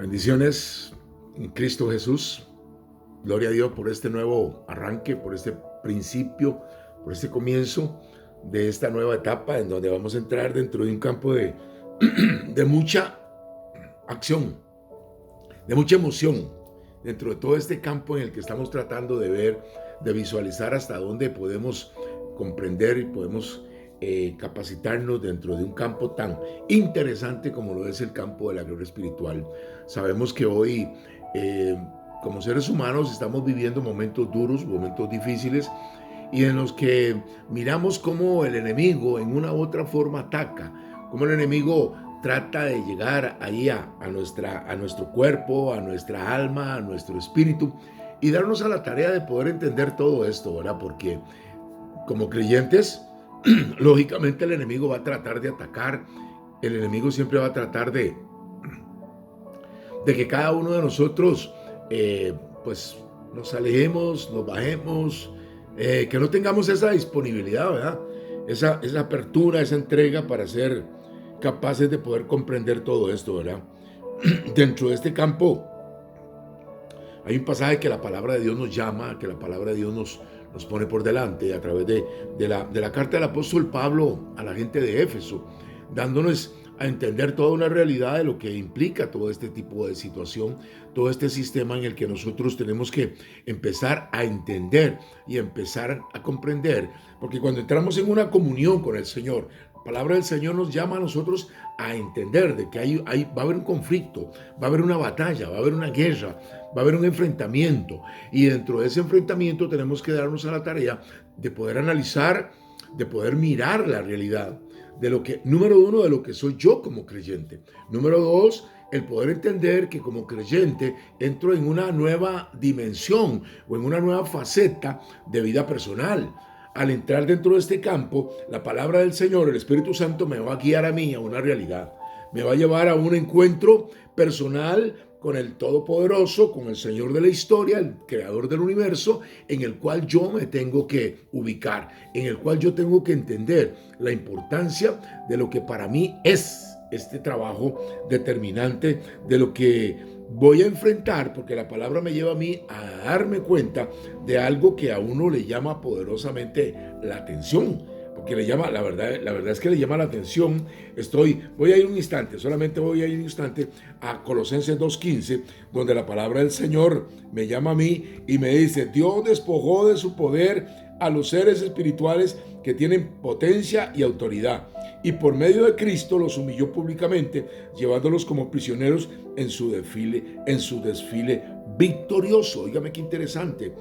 Bendiciones en Cristo Jesús. Gloria a Dios por este nuevo arranque, por este principio, por este comienzo de esta nueva etapa en donde vamos a entrar dentro de un campo de mucha acción, de mucha emoción, dentro de todo este campo en el que estamos tratando de ver, de visualizar hasta dónde podemos comprender y podemos capacitarnos dentro de un campo tan interesante como lo es el campo de la gloria espiritual. Sabemos que hoy, como seres humanos, estamos viviendo momentos duros, momentos difíciles, y en los que miramos cómo el enemigo en una u otra forma ataca, cómo el enemigo trata de llegar ahí a nuestro cuerpo, a nuestra alma, a nuestro espíritu, y darnos a la tarea de poder entender todo esto, ¿verdad? Porque como creyentes, lógicamente el enemigo va a tratar de atacar, el enemigo siempre va a tratar de que cada uno de nosotros pues nos alejemos, nos bajemos, que no tengamos esa disponibilidad, ¿verdad? Esa apertura, esa entrega para ser capaces de poder comprender todo esto, ¿verdad? Dentro de este campo hay un pasaje que la palabra de Dios nos llama, que la palabra de Dios nos pone por delante a través de la carta del apóstol Pablo a la gente de Éfeso, dándonos a entender toda una realidad de lo que implica todo este tipo de situación, todo este sistema en el que nosotros tenemos que empezar a entender y empezar a comprender, porque cuando entramos en una comunión con el Señor, la palabra del Señor nos llama a nosotros a entender de que va a haber un conflicto, va a haber una batalla, va a haber una guerra, va a haber un enfrentamiento, y dentro de ese enfrentamiento tenemos que darnos a la tarea de poder analizar, de poder mirar la realidad, de lo que, número uno, de lo que soy yo como creyente. Número dos, el poder entender que como creyente entro en una nueva dimensión o en una nueva faceta de vida personal. Al entrar dentro de este campo, la palabra del Señor, el Espíritu Santo, me va a guiar a mí a una realidad. Me va a llevar a un encuentro personal con el Todopoderoso, con el Señor de la historia, el Creador del universo, en el cual yo me tengo que ubicar, en el cual yo tengo que entender la importancia de lo que para mí es este trabajo determinante, de lo que voy a enfrentar, porque la palabra me lleva a mí a darme cuenta de algo que a uno le llama poderosamente la atención, porque le llama, la verdad es que le llama la atención. Voy a ir un instante, solamente voy a ir un instante a Colosenses 2:15, donde la palabra del Señor me llama a mí y me dice: Dios despojó de su poder a los seres espirituales que tienen potencia y autoridad, y por medio de Cristo los humilló públicamente, llevándolos como prisioneros en su desfile victorioso. Óigame qué interesante,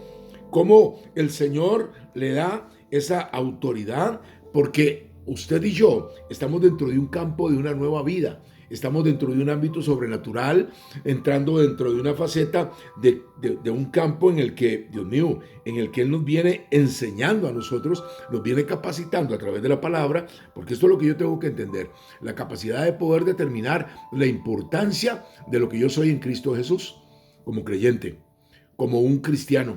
cómo el Señor le da esa autoridad, porque usted y yo estamos dentro de un campo de una nueva vida. Estamos dentro de un ámbito sobrenatural, entrando dentro de una faceta de un campo en el que, Dios mío, en el que Él nos viene enseñando a nosotros, nos viene capacitando a través de la palabra, porque esto es lo que yo tengo que entender, la capacidad de poder determinar la importancia de lo que yo soy en Cristo Jesús, como creyente, como un cristiano,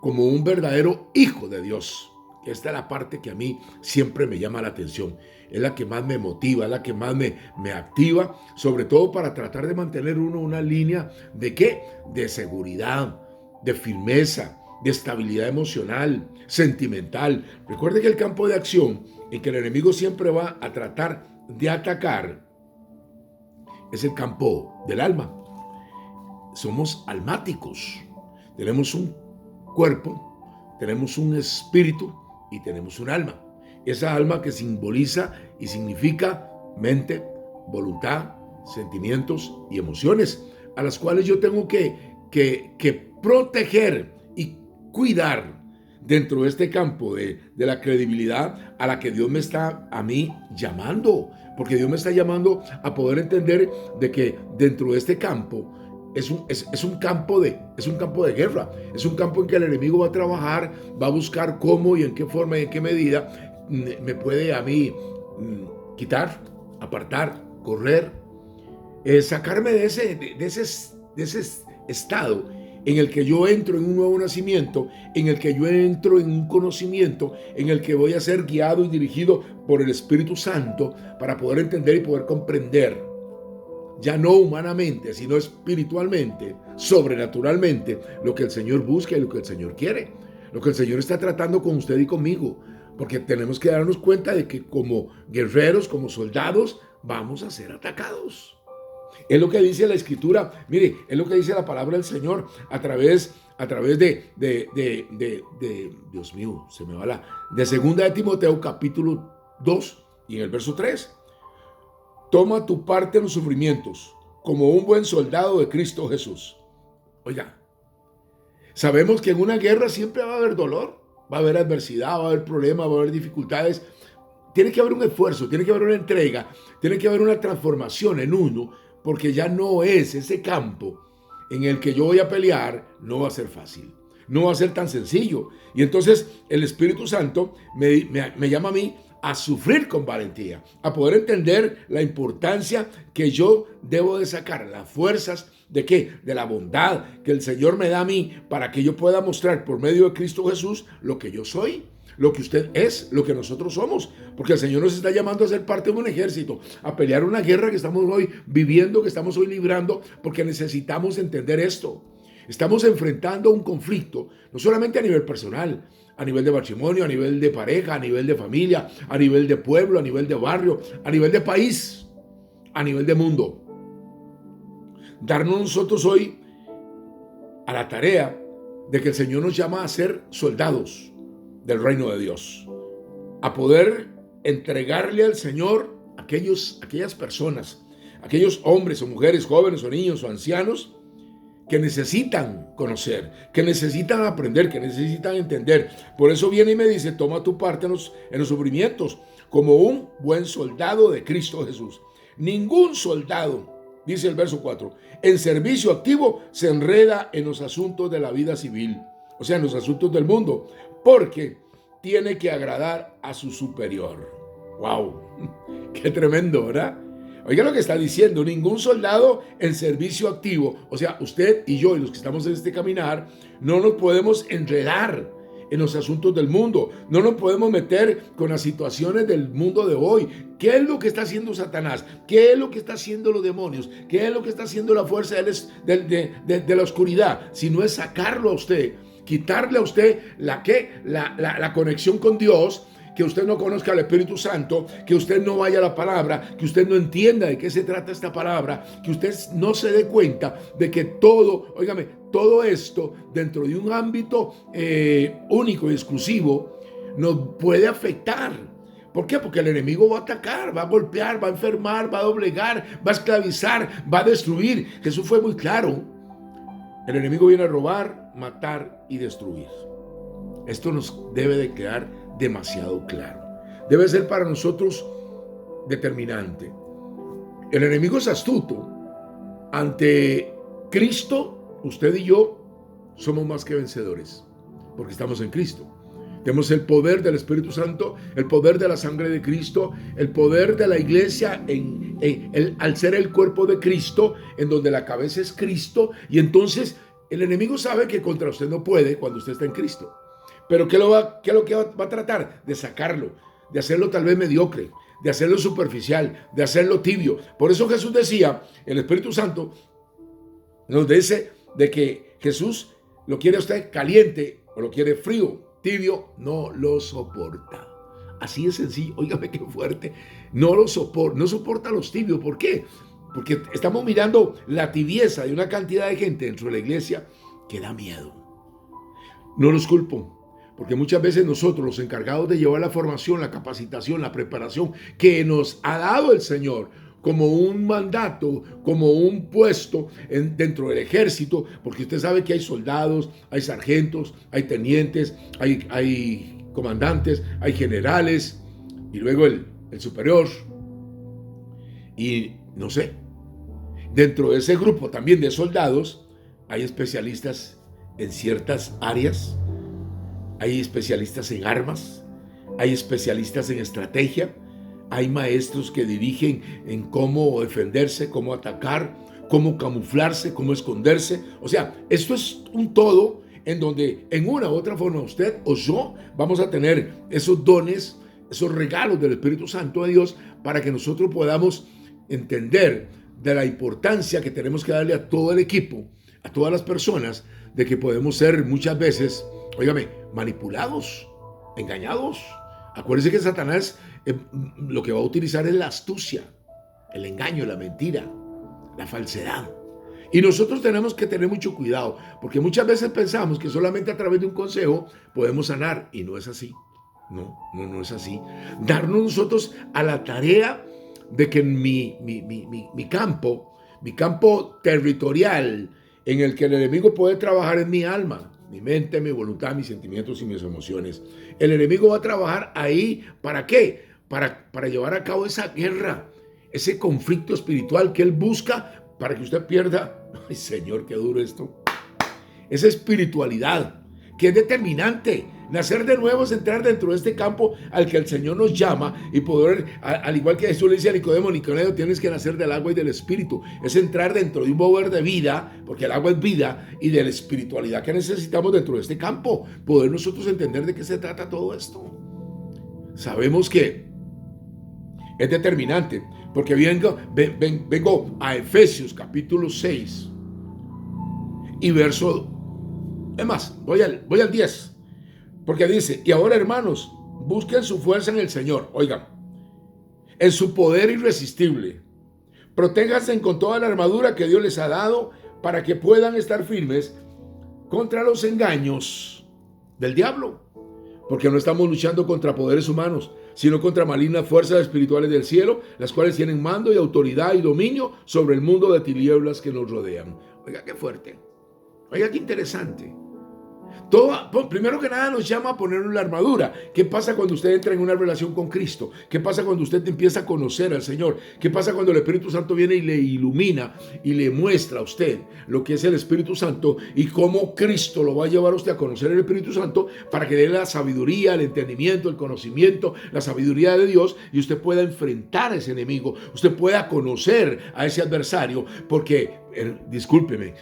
como un verdadero hijo de Dios. Esta es la parte que a mí siempre me llama la atención, es la que más me motiva, es la que más me activa, sobre todo para tratar de mantener uno una línea ¿de qué? De seguridad, de firmeza, de estabilidad emocional, sentimental. Recuerde que el campo de acción en que el enemigo siempre va a tratar de atacar es el campo del alma. Somos almáticos, tenemos un cuerpo, tenemos un espíritu y tenemos un alma. Esa alma que simboliza y significa mente, voluntad, sentimientos y emociones, a las cuales yo tengo que proteger y cuidar dentro de este campo de la credibilidad a la que Dios me está a mí llamando, porque Dios me está llamando a poder entender de que dentro de este campo es un campo de guerra, es un campo en que el enemigo va a trabajar, va a buscar cómo y en qué forma y en qué medida me puede a mí quitar, apartar, correr, sacarme de ese estado en el que yo entro en un nuevo nacimiento, en el que yo entro en un conocimiento, en el que voy a ser guiado y dirigido por el Espíritu Santo para poder entender y poder comprender ya no humanamente, sino espiritualmente, sobrenaturalmente, lo que el Señor busca y lo que el Señor quiere, lo que el Señor está tratando con usted y conmigo, porque tenemos que darnos cuenta de que como guerreros, como soldados, vamos a ser atacados. Es lo que dice la Escritura, mire, es lo que dice la palabra del Señor a través de Dios mío, se me va de 2 Timoteo capítulo 2 y en el verso 3. Toma tu parte en los sufrimientos como un buen soldado de Cristo Jesús. Oiga, sabemos que en una guerra siempre va a haber dolor, va a haber adversidad, va a haber problemas, va a haber dificultades. Tiene que haber un esfuerzo, tiene que haber una entrega, tiene que haber una transformación en uno, porque ya no es ese campo en el que yo voy a pelear, no va a ser fácil, no va a ser tan sencillo. Y entonces el Espíritu Santo me llama a mí a sufrir con valentía, a poder entender la importancia que yo debo de sacar, las fuerzas de qué, de la bondad que el Señor me da a mí para que yo pueda mostrar por medio de Cristo Jesús lo que yo soy, lo que usted es, lo que nosotros somos, porque el Señor nos está llamando a ser parte de un ejército, a pelear una guerra que estamos hoy viviendo, que estamos hoy librando, porque necesitamos entender esto. Estamos enfrentando un conflicto, no solamente a nivel personal, a nivel de matrimonio, a nivel de pareja, a nivel de familia, a nivel de pueblo, a nivel de barrio, a nivel de país, a nivel de mundo. Darnos nosotros hoy a la tarea de que el Señor nos llama a ser soldados del reino de Dios, a poder entregarle al Señor aquellas personas, aquellos hombres o mujeres, jóvenes o niños o ancianos que necesitan conocer, que necesitan aprender, que necesitan entender. Por eso viene y me dice, toma tu parte en los sufrimientos como un buen soldado de Cristo Jesús. Ningún soldado, dice el verso 4, en servicio activo se enreda en los asuntos de la vida civil, o sea, en los asuntos del mundo, porque tiene que agradar a su superior. ¡Wow! ¡Qué tremendo!, ¿verdad? Oiga lo que está diciendo, ningún soldado en servicio activo, o sea, usted y yo y los que estamos en este caminar, no nos podemos enredar en los asuntos del mundo, no nos podemos meter con las situaciones del mundo de hoy. ¿Qué es lo que está haciendo Satanás? ¿Qué es lo que está haciendo los demonios? ¿Qué es lo que está haciendo la fuerza de la oscuridad? Si no es sacarlo a usted, quitarle a usted la conexión con Dios, que usted no conozca al Espíritu Santo, que usted no vaya a la palabra, que usted no entienda de qué se trata esta palabra, que usted no se dé cuenta de que todo esto dentro de un ámbito único y exclusivo nos puede afectar. ¿Por qué? Porque el enemigo va a atacar, va a golpear, va a enfermar, va a doblegar, va a esclavizar, va a destruir. Jesús fue muy claro. El enemigo viene a robar, matar y destruir. Esto nos debe de quedar demasiado claro. Debe ser para nosotros determinante. El enemigo es astuto. Ante Cristo, usted y yo somos más que vencedores, porque estamos en Cristo. Tenemos el poder del Espíritu Santo, el poder de la sangre de Cristo, el poder de la iglesia al ser el cuerpo de Cristo, en donde la cabeza es Cristo, y entonces el enemigo sabe que contra usted no puede cuando usted está en Cristo. Pero ¿qué es lo que va a tratar? De sacarlo, de hacerlo tal vez mediocre, de hacerlo superficial, de hacerlo tibio. Por eso Jesús decía, el Espíritu Santo nos dice de que Jesús lo quiere a usted caliente o lo quiere frío, tibio, no lo soporta. Así de sencillo, óigame qué fuerte, no soporta a los tibios. ¿Por qué? Porque estamos mirando la tibieza de una cantidad de gente dentro de la iglesia que da miedo. No los culpo, porque muchas veces nosotros, los encargados de llevar la formación, la capacitación, la preparación que nos ha dado el Señor como un mandato, como un puesto dentro del ejército, porque usted sabe que hay soldados, hay sargentos, hay tenientes, hay comandantes, hay generales, y luego el superior. Y no sé, dentro de ese grupo también de soldados hay especialistas en ciertas áreas, hay especialistas en armas, hay especialistas en estrategia, hay maestros que dirigen en cómo defenderse, cómo atacar, cómo camuflarse, cómo esconderse. O sea, esto es un todo en donde en una u otra forma usted o yo vamos a tener esos dones, esos regalos del Espíritu Santo de Dios para que nosotros podamos entender de la importancia que tenemos que darle a todo el equipo, a todas las personas, de que podemos ser muchas veces, óigame, manipulados, engañados. Acuérdense que Satanás lo que va a utilizar es la astucia, el engaño, la mentira, la falsedad. Y nosotros tenemos que tener mucho cuidado, porque muchas veces pensamos que solamente a través de un consejo podemos sanar, y no es así. No es así. Darnos nosotros a la tarea de que en mi campo territorial, en el que el enemigo puede trabajar en mi alma, mi mente, mi voluntad, mis sentimientos y mis emociones. El enemigo va a trabajar ahí, ¿para qué? Para llevar a cabo esa guerra, ese conflicto espiritual que él busca para que usted pierda. Ay, Señor, qué duro esto. Esa espiritualidad que es determinante. Nacer de nuevo es entrar dentro de este campo al que el Señor nos llama y poder, al igual que Jesús le dice a Nicodemo, tienes que nacer del agua y del espíritu. Es entrar dentro de un mover de vida, porque el agua es vida, y de la espiritualidad que necesitamos dentro de este campo. Poder nosotros entender de qué se trata todo esto. Sabemos que es determinante, porque vengo a Efesios capítulo 6 y verso, es más, voy al 10. Porque dice, y ahora hermanos, busquen su fuerza en el Señor, oigan, en su poder irresistible. Protéjanse con toda la armadura que Dios les ha dado para que puedan estar firmes contra los engaños del diablo. Porque no estamos luchando contra poderes humanos, sino contra malignas fuerzas espirituales del cielo, las cuales tienen mando y autoridad y dominio sobre el mundo de tinieblas que nos rodean. Oiga, qué fuerte. Oiga, qué interesante. Primero que nada nos llama a ponernos la armadura. ¿Qué pasa cuando usted entra en una relación con Cristo? ¿Qué pasa cuando usted empieza a conocer al Señor? ¿Qué pasa cuando el Espíritu Santo viene y le ilumina y le muestra a usted lo que es el Espíritu Santo y cómo Cristo lo va a llevar a usted a conocer el Espíritu Santo para que dé la sabiduría, el entendimiento, el conocimiento, la sabiduría de Dios y usted pueda enfrentar a ese enemigo, usted pueda conocer a ese adversario? Porque discúlpeme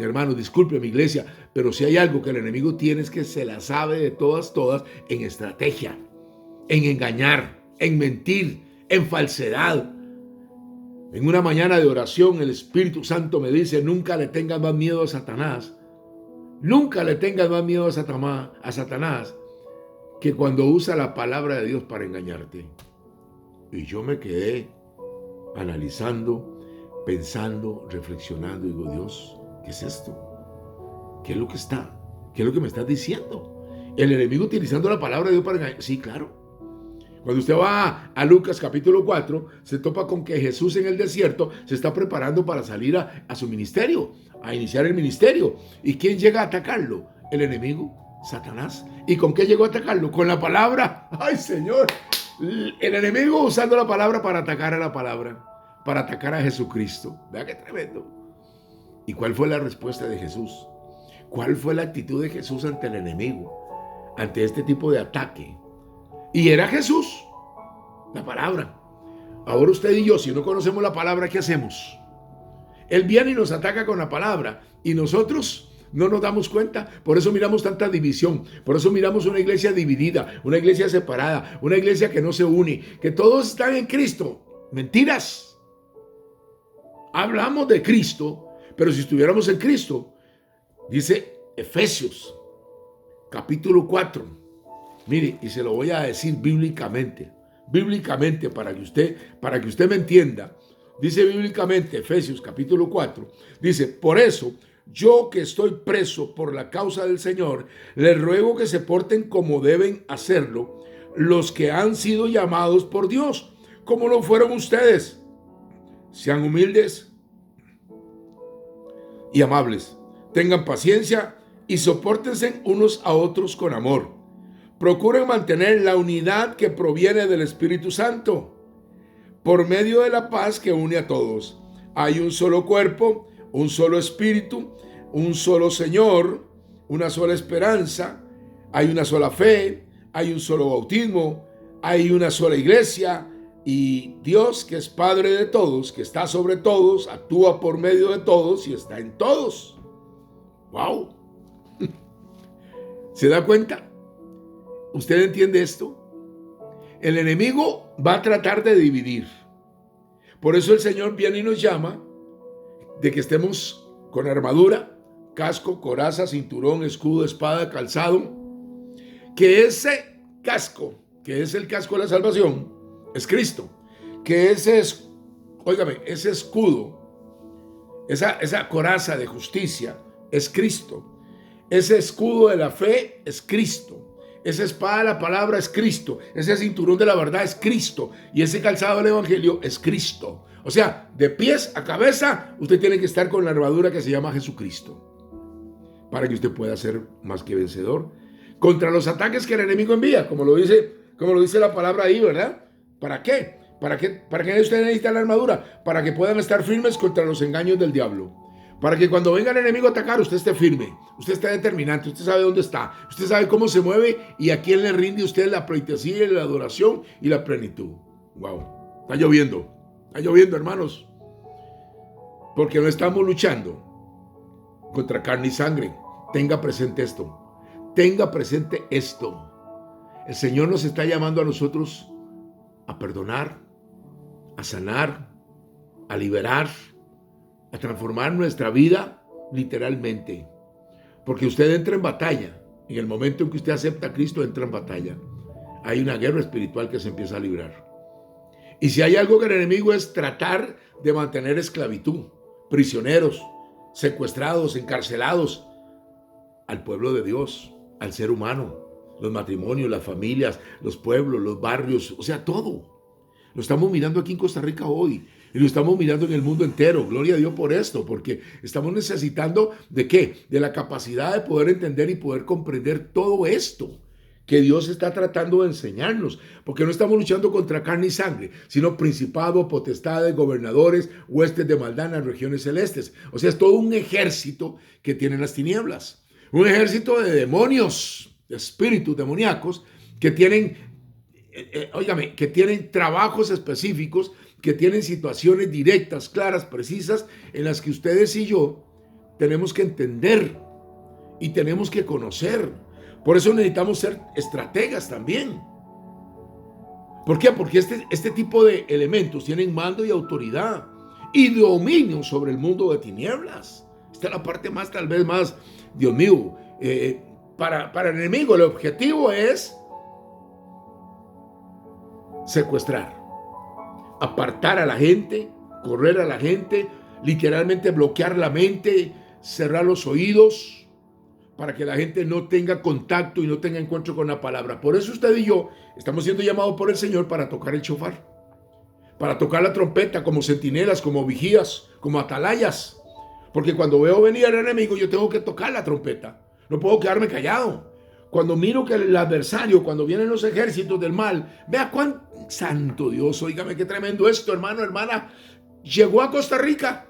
hermano, discúlpeme iglesia, pero si hay algo que el enemigo tiene es que se la sabe de todas en estrategia, en engañar, en mentir, en falsedad. En una mañana de oración el Espíritu Santo me dice, nunca le tengas más miedo a Satanás, nunca le tengas más miedo a Satanás que cuando usa la palabra de Dios para engañarte. Y yo me quedé analizando, pensando, reflexionando, digo, Dios, ¿qué es esto? ¿Qué es lo que ¿Qué es lo que me estás diciendo? El enemigo utilizando la palabra de Dios para engañar. Sí, claro. Cuando usted va a Lucas capítulo 4, se topa con que Jesús en el desierto se está preparando para salir a su ministerio, a iniciar el ministerio. ¿Y quién llega a atacarlo? El enemigo, Satanás. ¿Y con qué llegó a atacarlo? Con la palabra. ¡Ay, Señor! El enemigo usando la palabra para atacar a la palabra, para atacar a Jesucristo. Vea qué tremendo. ¿Y cuál fue la respuesta de Jesús? ¿Cuál fue la actitud de Jesús ante el enemigo? Ante este tipo de ataque. Y era Jesús, la palabra. Ahora usted y yo, si no conocemos la palabra, ¿qué hacemos? Él viene y nos ataca con la palabra y nosotros no nos damos cuenta. Por eso miramos tanta división, por eso miramos una iglesia dividida, una iglesia separada, una iglesia que no se une, que todos están en Cristo. Mentiras. Hablamos de Cristo, pero si estuviéramos en Cristo, dice Efesios capítulo 4. Mire, y se lo voy a decir bíblicamente para que usted me entienda. Dice bíblicamente, Efesios capítulo 4, dice, por eso, yo que estoy preso por la causa del Señor, les ruego que se porten como deben hacerlo los que han sido llamados por Dios, como lo fueron ustedes. Sean humildes y amables, tengan paciencia y sopórtense unos a otros con amor. Procuren mantener la unidad que proviene del Espíritu Santo, por medio de la paz que une a todos. Hay un solo cuerpo, un solo espíritu, un solo Señor, una sola esperanza, hay una sola fe, hay un solo bautismo, hay una sola iglesia, y Dios, que es Padre de todos, que está sobre todos, actúa por medio de todos y está en todos. ¡Wow! ¿Se da cuenta? ¿Usted entiende esto? El enemigo va a tratar de dividir. Por eso el Señor viene y nos llama de que estemos con armadura, casco, coraza, cinturón, escudo, espada, calzado. Que ese casco, que es el casco de la salvación, es Cristo. Que ese escudo, esa coraza de justicia es Cristo. Ese escudo de la fe es Cristo. Esa espada de la palabra es Cristo. Ese cinturón de la verdad es Cristo. Y ese calzado del evangelio es Cristo. O sea, de pies a cabeza, usted tiene que estar con la armadura que se llama Jesucristo, para que usted pueda ser más que vencedor contra los ataques que el enemigo envía, como lo dice la palabra ahí, ¿verdad? ¿Para qué? ¿Para qué usted necesita la armadura? Para que puedan estar firmes contra los engaños del diablo. Para que cuando venga el enemigo a atacar, usted esté firme, usted esté determinante, usted sabe dónde está, usted sabe cómo se mueve y a quién le rinde usted la pleitesía, la adoración y la plenitud. Wow, está lloviendo, hermanos, porque no estamos luchando contra carne y sangre. Tenga presente esto, El Señor nos está llamando a nosotros a perdonar, a sanar, a liberar, a transformar nuestra vida literalmente. Porque usted entra en batalla. En el momento en que usted acepta a Cristo, entra en batalla. Hay una guerra espiritual que se empieza a librar. Y si hay algo que el enemigo es tratar de mantener esclavitud, prisioneros, secuestrados, encarcelados, al pueblo de Dios, al ser humano, los matrimonios, las familias, los pueblos, los barrios, o sea, todo. Lo estamos mirando aquí en Costa Rica hoy. Y lo estamos mirando en el mundo entero. Gloria a Dios por esto, porque estamos necesitando ¿de qué? De la capacidad de poder entender y poder comprender todo esto que Dios está tratando de enseñarnos. Porque no estamos luchando contra carne y sangre, sino principados, potestades, gobernadores, huestes de maldad en las regiones celestes. O sea, es todo un ejército que tienen las tinieblas. Un ejército de demonios, de espíritus demoníacos que tienen, que tienen trabajos específicos, que tienen situaciones directas, claras, precisas, en las que ustedes y yo tenemos que entender y tenemos que conocer. Por eso necesitamos ser estrategas también. ¿Por qué? Porque este tipo de elementos tienen mando y autoridad y dominio sobre el mundo de tinieblas. Esta es la parte más, tal vez más, Dios mío, para el enemigo el objetivo es secuestrar, apartar a la gente, correr a la gente, literalmente bloquear la mente, cerrar los oídos, para que la gente no tenga contacto y no tenga encuentro con la palabra. Por eso usted y yo estamos siendo llamados por el Señor para tocar el shofar, para tocar la trompeta como centinelas, como vigías, como atalayas. Porque cuando veo venir al enemigo, yo tengo que tocar la trompeta. No puedo quedarme callado. Cuando miro que el adversario, cuando vienen los ejércitos del mal, vea cuán santo Dios, óigame qué tremendo esto, hermano, hermana. Llegó a Costa Rica.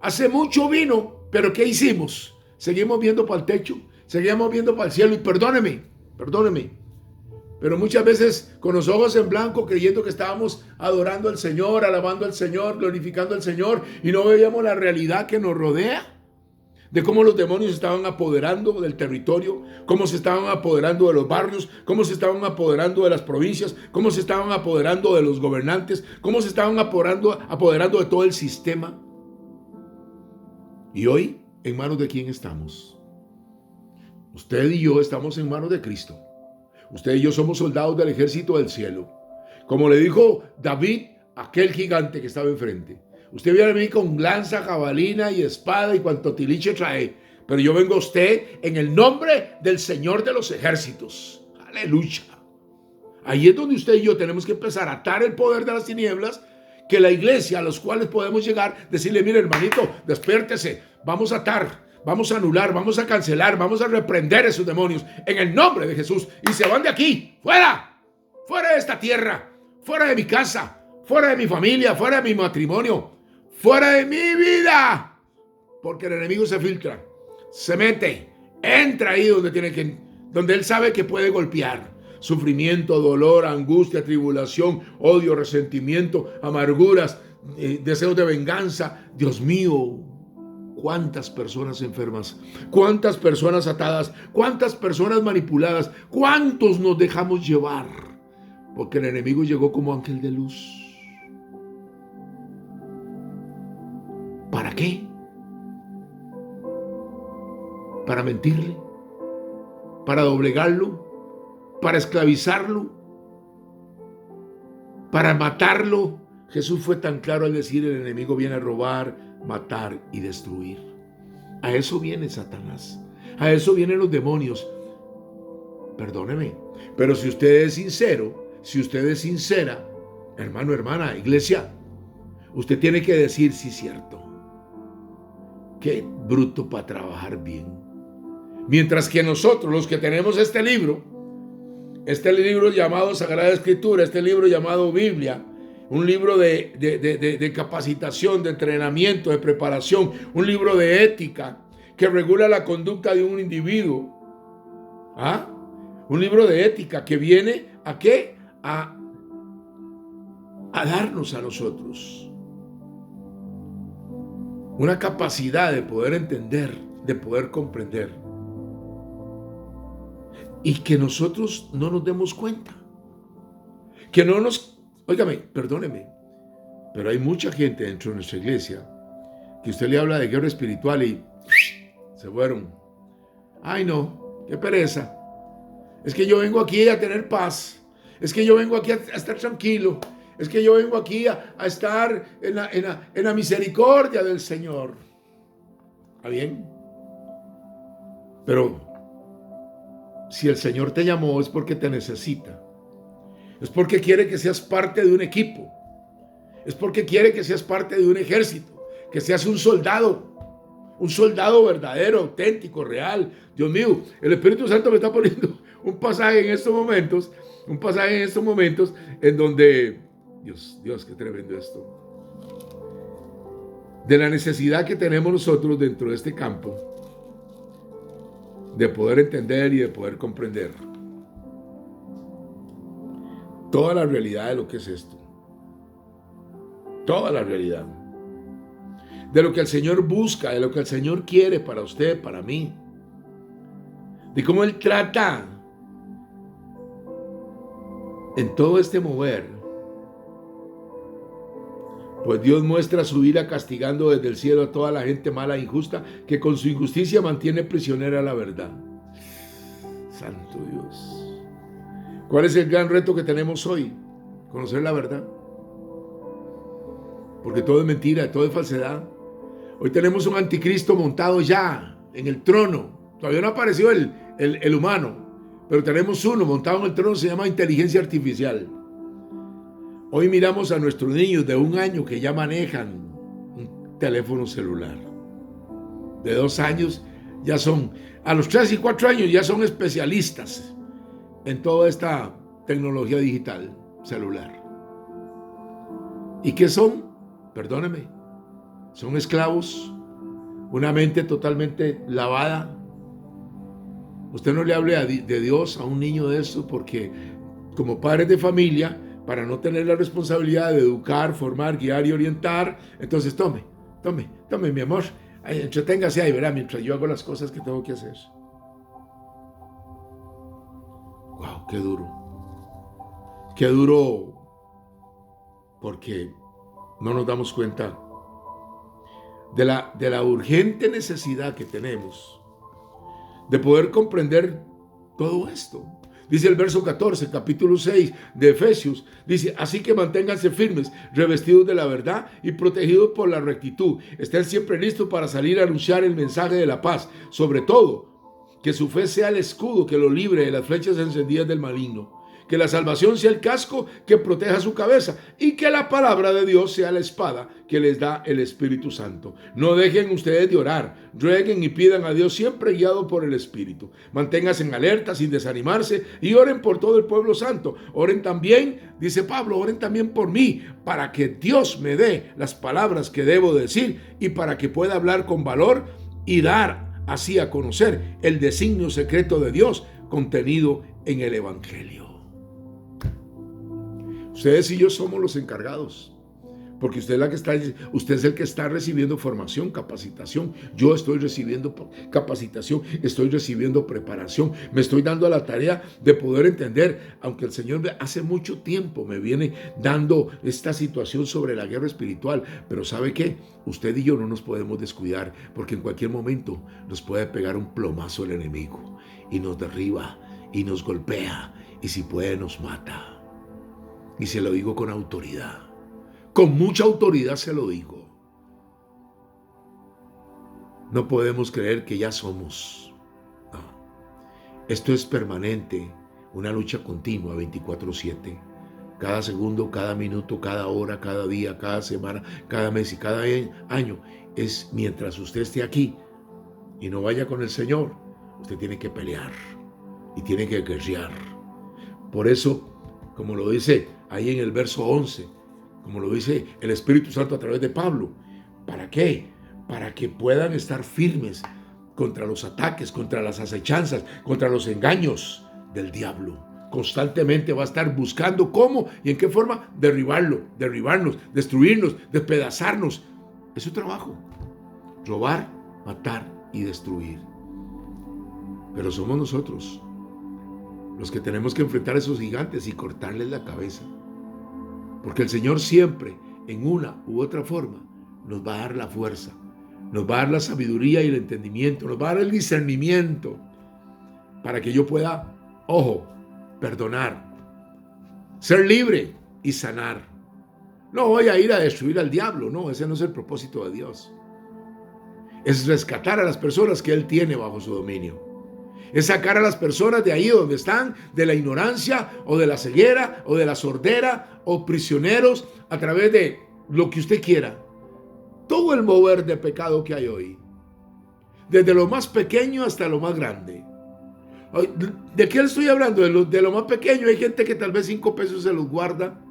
Hace mucho vino, pero ¿qué hicimos? Seguimos viendo para el techo, seguimos viendo para el cielo y perdóneme, pero muchas veces con los ojos en blanco creyendo que estábamos adorando al Señor, alabando al Señor, glorificando al Señor y no veíamos la realidad que nos rodea, de cómo los demonios estaban apoderando del territorio, cómo se estaban apoderando de los barrios, cómo se estaban apoderando de las provincias, cómo se estaban apoderando de los gobernantes, cómo se estaban apoderando de todo el sistema. Y hoy, ¿en manos de quién estamos? Usted y yo estamos en manos de Cristo. Usted y yo somos soldados del ejército del cielo. Como le dijo David a aquel gigante que estaba enfrente. Usted viene a mí con lanza, jabalina y espada y cuanto tiliche trae. Pero yo vengo a usted en el nombre del Señor de los ejércitos. Aleluya. Ahí es donde usted y yo tenemos que empezar a atar el poder de las tinieblas, que la iglesia a los cuales podemos llegar, decirle, mire hermanito, despiértese, vamos a atar, vamos a anular, vamos a cancelar, vamos a reprender esos demonios en el nombre de Jesús. Y se van de aquí, fuera, fuera de esta tierra, fuera de mi casa, fuera de mi familia, fuera de mi matrimonio, fuera de mi vida. Porque el enemigo se filtra, se mete, entra ahí donde él sabe que puede golpear. Sufrimiento, dolor, angustia, tribulación, odio, resentimiento, amarguras, deseos de venganza. Dios mío, cuántas personas enfermas, cuántas personas atadas, cuántas personas manipuladas, cuántos nos dejamos llevar, porque el enemigo llegó como ángel de luz. qué? ¿Para mentirle? ¿Para doblegarlo? ¿Para esclavizarlo? ¿Para matarlo? Jesús fue tan claro al decir: el enemigo viene a robar, matar y destruir. A eso viene Satanás. A eso vienen los demonios. Perdóneme, pero si usted es sincero, si usted es sincera, hermano, hermana, iglesia, usted tiene que decir: sí, cierto. Qué bruto para trabajar bien. Mientras que nosotros, los que tenemos este libro llamado Sagrada Escritura, este libro llamado Biblia, un libro de capacitación, de entrenamiento, de preparación, un libro de ética que regula la conducta de un individuo. Un libro de ética que viene ¿a qué? A darnos a nosotros una capacidad de poder entender, de poder comprender, y que nosotros no nos demos cuenta, que no nos... Óigame, perdóneme, pero hay mucha gente dentro de nuestra iglesia que usted le habla de guerra espiritual y se fueron. Ay, no, qué pereza. Es que yo vengo aquí a tener paz. Es que yo vengo aquí a estar tranquilo. Es que yo vengo aquí a estar en la misericordia del Señor. ¿Está bien? Pero si el Señor te llamó es porque te necesita. Es porque quiere que seas parte de un equipo. Es porque quiere que seas parte de un ejército. Que seas un soldado. Un soldado verdadero, auténtico, real. Dios mío, el Espíritu Santo me está poniendo un pasaje en estos momentos. Un pasaje en estos momentos en donde... Dios, qué tremendo esto. De la necesidad que tenemos nosotros dentro de este campo de poder entender y de poder comprender toda la realidad de lo que es esto. Toda la realidad. De lo que el Señor busca, de lo que el Señor quiere para usted, para mí. De cómo Él trata en todo este mover. Pues Dios muestra su ira castigando desde el cielo a toda la gente mala e injusta que con su injusticia mantiene prisionera la verdad. Santo Dios. ¿Cuál es el gran reto que tenemos hoy? Conocer la verdad. Porque todo es mentira, todo es falsedad. Hoy tenemos un anticristo montado ya en el trono. Todavía no ha aparecido el humano, pero tenemos uno montado en el trono, se llama inteligencia artificial. Hoy miramos a nuestros niños de 1 año que ya manejan un teléfono celular. De 2 años ya son, a los 3 y 4 años ya son especialistas en toda esta tecnología digital celular. ¿Y qué son? Perdóneme. Son esclavos, una mente totalmente lavada. Usted no le hable de Dios a un niño de eso, porque como padres de familia, para no tener la responsabilidad de educar, formar, guiar y orientar, entonces tome, mi amor, entreténgase ahí, verá, mientras yo hago las cosas que tengo que hacer. Wow, qué duro, porque no nos damos cuenta de la urgente necesidad que tenemos de poder comprender todo esto. Dice el verso 14, capítulo 6 de Efesios, dice: así que manténganse firmes, revestidos de la verdad y protegidos por la rectitud. Estén siempre listos para salir a anunciar el mensaje de la paz. Sobre todo, que su fe sea el escudo que lo libre de las flechas encendidas del maligno. Que la salvación sea el casco que proteja su cabeza y que la palabra de Dios sea la espada que les da el Espíritu Santo. No dejen ustedes de orar, rueguen y pidan a Dios siempre guiados por el Espíritu. Manténganse en alerta sin desanimarse y oren por todo el pueblo santo. Oren también, dice Pablo, oren también por mí, para que Dios me dé las palabras que debo decir y para que pueda hablar con valor y dar así a conocer el designio secreto de Dios contenido en el Evangelio. Ustedes y yo somos los encargados. Porque usted es el que está recibiendo formación, capacitación. Yo estoy recibiendo capacitación, estoy recibiendo preparación. Me estoy dando a la tarea de poder entender, aunque el Señor hace mucho tiempo me viene dando esta situación sobre la guerra espiritual. Pero ¿sabe qué? Usted y yo no nos podemos descuidar, porque en cualquier momento nos puede pegar un plomazo el enemigo y nos derriba y nos golpea y si puede nos mata. Y se lo digo con autoridad. Con mucha autoridad se lo digo. No podemos creer que ya somos. No. Esto es permanente, una lucha continua 24/7. Cada segundo, cada minuto, cada hora, cada día, cada semana, cada mes y cada año. Es mientras usted esté aquí y no vaya con el Señor, usted tiene que pelear y tiene que guerrear. Por eso, como lo dice ahí en el verso 11, como lo dice el Espíritu Santo a través de Pablo. ¿Para qué? Para que puedan estar firmes contra los ataques, contra las acechanzas, contra los engaños del diablo. Constantemente va a estar buscando cómo y en qué forma derribarnos, destruirnos, despedazarnos. Es su trabajo. Robar, matar y destruir. Pero somos nosotros los que tenemos que enfrentar a esos gigantes y cortarles la cabeza. Porque el Señor siempre, en una u otra forma, nos va a dar la fuerza, nos va a dar la sabiduría y el entendimiento, nos va a dar el discernimiento para que yo pueda, perdonar, ser libre y sanar. No voy a ir a destruir al diablo, no, ese no es el propósito de Dios. Es rescatar a las personas que Él tiene bajo su dominio. Es sacar a las personas de ahí donde están, de la ignorancia o de la ceguera o de la sordera o prisioneros a través de lo que usted quiera. Todo el mover de pecado que hay hoy, desde lo más pequeño hasta lo más grande. ¿De qué le estoy hablando? De lo más pequeño. Hay gente que tal vez 5 pesos se los guarda,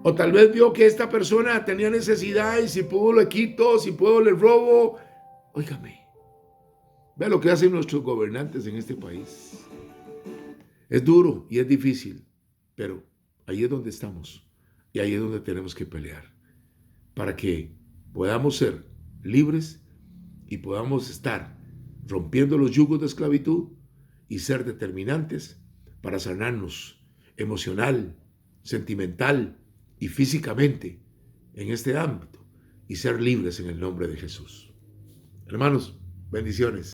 o tal vez vio que esta persona tenía necesidad y si puedo le quito, si puedo le robo. Óigame. Vea lo que hacen nuestros gobernantes en este país. Es duro y es difícil, pero ahí es donde estamos y ahí es donde tenemos que pelear para que podamos ser libres y podamos estar rompiendo los yugos de esclavitud y ser determinantes para sanarnos emocional, sentimental y físicamente en este ámbito y ser libres en el nombre de Jesús. Hermanos, bendiciones.